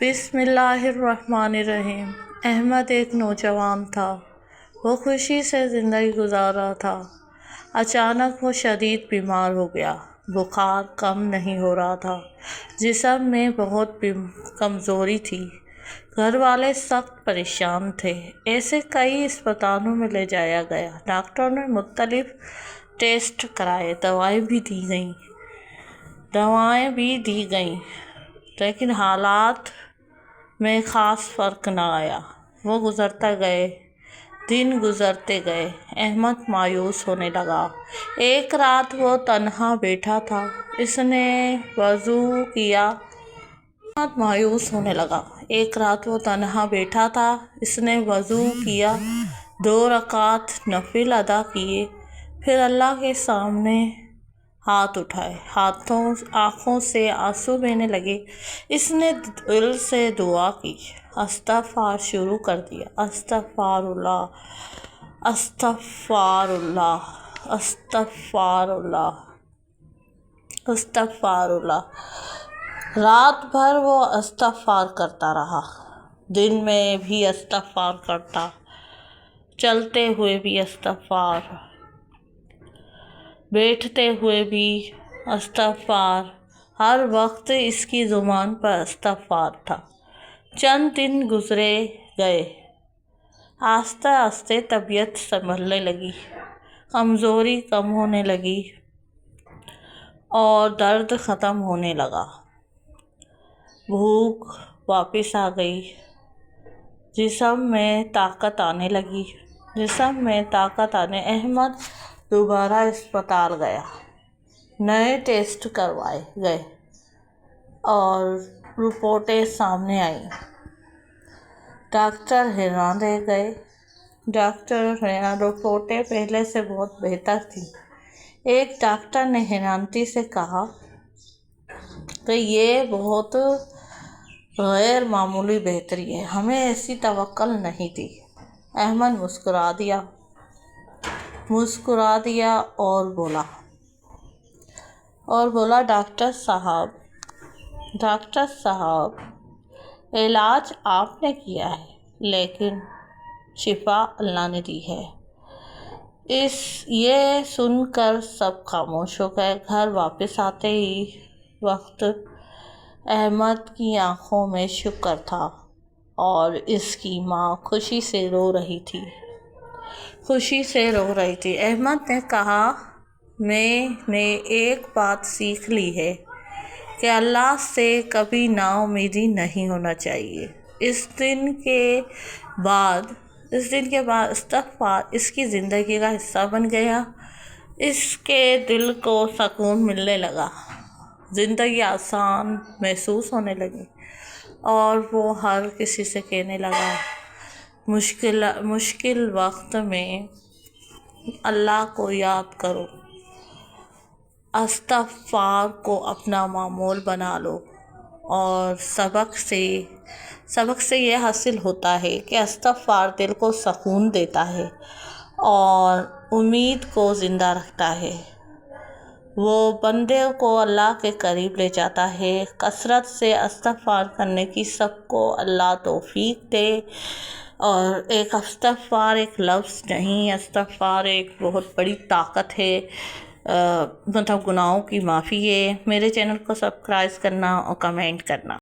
بسم اللہ الرحمن الرحیم۔ احمد ایک نوجوان تھا۔ وہ خوشی سے زندگی گزار رہا تھا۔ اچانک وہ شدید بیمار ہو گیا۔ بخار کم نہیں ہو رہا تھا۔ جسم میں بہت کمزوری تھی۔ گھر والے سخت پریشان تھے۔ اسے کئی اسپتالوں میں لے جایا گیا۔ ڈاکٹروں نے مختلف ٹیسٹ کرائے، دوائیں بھی دی گئیں، لیکن حالات میں خاص فرق نہ آیا۔ دن گزرتے گئے۔ احمد مایوس ہونے لگا۔ ایک رات وہ تنہا بیٹھا تھا۔ اس نے وضو کیا، 2 رکعت نفل ادا کیے، پھر اللہ کے سامنے ہاتھ اٹھائے۔ آنکھوں سے آنسو بہنے لگے۔ اس نے دل سے دعا کی، استغفار شروع کر دیا۔ استغفار اللہ، استغفار اللہ، استغفار اللہ، استغفار اللہ۔ رات بھر وہ استغفار کرتا رہا۔ دن میں بھی استغفار کرتا، چلتے ہوئے بھی استغفار، بیٹھتے ہوئے بھی استغفار، ہر وقت اس کی زبان پر استغفار تھا۔ چند دن گزرے گئے۔ آہستہ آہستہ طبیعت سنبھلنے لگی، کمزوری کم ہونے لگی اور درد ختم ہونے لگا۔ بھوک واپس آ گئی، جسم میں طاقت آنے لگی۔ احمد دوبارہ اسپتال گیا۔ نئے ٹیسٹ کروائے گئے اور رپورٹیں سامنے آئیں۔ ڈاکٹر حیران رہ گئے۔ رپورٹیں پہلے سے بہت بہتر تھیں۔ ایک ڈاکٹر نے حیرانی سے کہا کہ یہ بہت غیر معمولی بہتری ہے، ہمیں ایسی توقع نہیں تھی۔ احمد مسکرا دیا اور بولا ڈاکٹر صاحب، علاج آپ نے کیا ہے، لیکن شفا اللہ نے دی ہے۔ یہ سن کر سب خاموش ہو گئے۔ گھر واپس آتے ہی وقت احمد کی آنکھوں میں شکر تھا اور اس کی ماں خوشی سے رو رہی تھی۔ احمد نے کہا، میں نے ایک بات سیکھ لی ہے کہ اللہ سے کبھی نا امیدی نہیں ہونا چاہیے۔ اس دن کے بعد استغفار اس کی زندگی کا حصہ بن گیا۔ اس کے دل کو سکون ملنے لگا، زندگی آسان محسوس ہونے لگی اور وہ ہر کسی سے کہنے لگا، مشکل وقت میں اللہ کو یاد کرو، استغفار کو اپنا معمول بنا لو۔ اور سبق سے یہ حاصل ہوتا ہے کہ استغفار دل کو سکون دیتا ہے اور امید کو زندہ رکھتا ہے۔ وہ بندے کو اللہ کے قریب لے جاتا ہے۔ کثرت سے استغفار کرنے کی سب کو اللہ توفیق دے۔ اور استغفار ایک لفظ نہیں، استغفار ایک بہت بڑی طاقت ہے، گناہوں کی معافی ہے۔ میرے چینل کو سبسکرائب کرنا اور کمنٹ کرنا۔